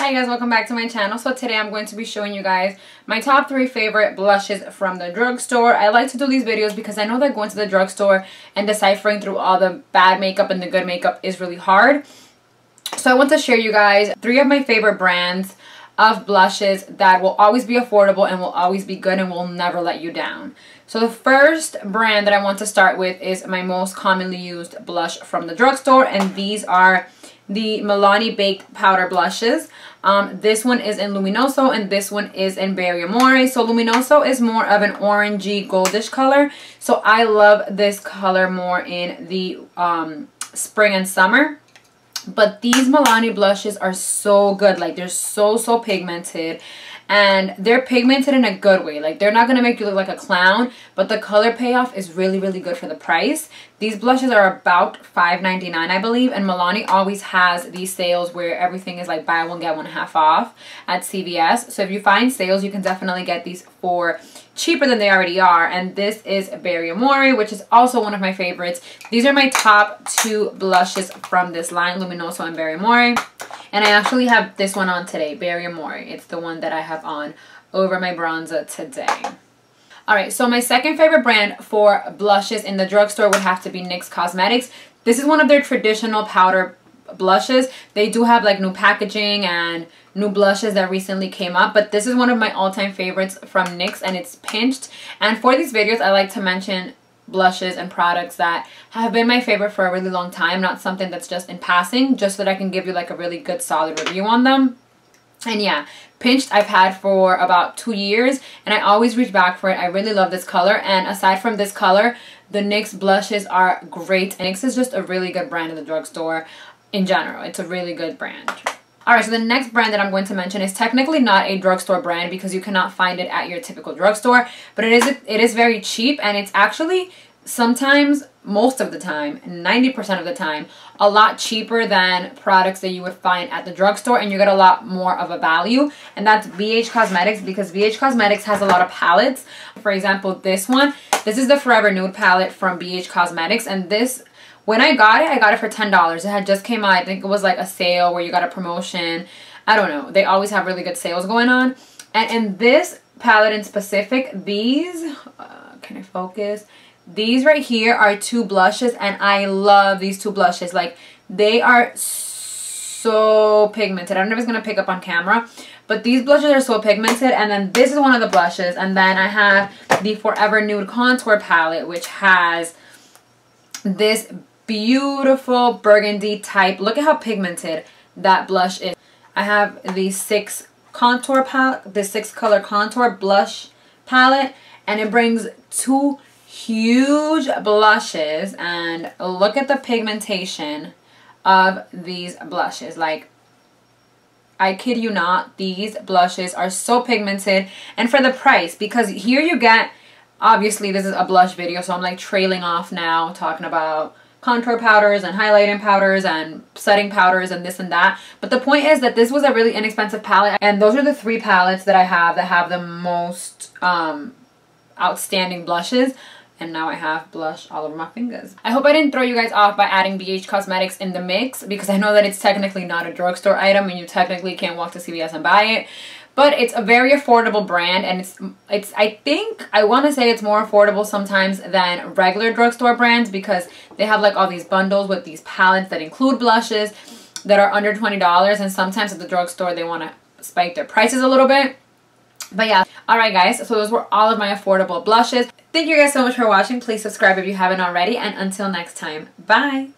Hi guys, welcome back to my channel. So today I'm going to be showing you guys my top 3 favorite blushes from the drugstore. I like to do these videos because I know that going to the drugstore and deciphering through all the bad makeup and the good makeup is really hard. So I want to share you guys 3 of my favorite brands of blushes that will always be affordable and will always be good and will never let you down. So the first brand that I want to start with is my most commonly used blush from the drugstore, and these are the Milani Baked Powder Blushes. This one is in Luminoso and this one is in Berry Amore. So Luminoso is more of an orangey goldish color. So I love this color more in the spring and summer. But these Milani blushes are so good. Like, they're so pigmented. And they're pigmented in a good way. Like, they're not going to make you look like a clown, but the color payoff is really good for the price. These blushes are about $5.99, I believe, and Milani always has these sales where everything is like buy one get one half off at CVS. So if you find sales, you can definitely get these for cheaper than they already are. And this is Berry Amore, which is also one of my favorites. These are my top 2 blushes from this line, Luminoso and Berry Amore. And I actually have this one on today, Berry Amore. It's the one that I have on over my bronzer today. Alright, so my second favorite brand for blushes in the drugstore would have to be NYX Cosmetics. This is one of their traditional powder blushes. They do have like new packaging and new blushes that recently came up, but this is one of my all-time favorites from NYX, and it's pinched. And for these videos, I like to mention blushes and products that have been my favorite for a really long time, not something that's just in passing, just so that I can give you like a really good solid review on them. And yeah, pinched I've had for about 2 years and I always reach back for it. I really love this color, and aside from this color, the NYX blushes are great. And NYX is just a really good brand in the drugstore in general. It's a really good brand. Alright, so the next brand that I'm going to mention is technically not a drugstore brand because you cannot find it at your typical drugstore, but it is very cheap, and it's actually sometimes, most of the time, 90% of the time, a lot cheaper than products that you would find at the drugstore, and you get a lot more of a value, and that's BH Cosmetics, because BH Cosmetics has a lot of palettes. For example, this one, this is the Forever Nude palette from BH Cosmetics, and this, when I got it for $10. It had just came out. I think it was like a sale where you got a promotion. I don't know. They always have really good sales going on. And in this palette in specific, these, can I focus? These right here are 2 blushes, and I love these 2 blushes. Like, they are so pigmented. I don't know if it's going to pick up on camera, but these blushes are so pigmented. And then this is one of the blushes. And then I have the Forever Nude Contour palette, which has this beautiful burgundy type. Look at how pigmented that blush is. I have the 6 contour palette, the 6 color contour blush palette, and it brings 2 huge blushes, and look at the pigmentation of these blushes. Like, I kid you not, these blushes are so pigmented, and for the price, because here you get, obviously this is a blush video, so I'm like trailing off now talking about contour powders and highlighting powders and setting powders and this and that. But the point is that this was a really inexpensive palette, and those are the 3 palettes that I have that have the most outstanding blushes. And now I have blush all over my fingers. I hope I didn't throw you guys off by adding BH Cosmetics in the mix, because I know that it's technically not a drugstore item and you technically can't walk to CVS and buy it. But it's a very affordable brand, and it's I think, I want to say it's more affordable sometimes than regular drugstore brands, because they have like all these bundles with these palettes that include blushes that are under $20, and sometimes at the drugstore they want to spike their prices a little bit. But yeah, alright guys, so those were all of my affordable blushes. Thank you guys so much for watching. Please subscribe if you haven't already, and until next time, bye!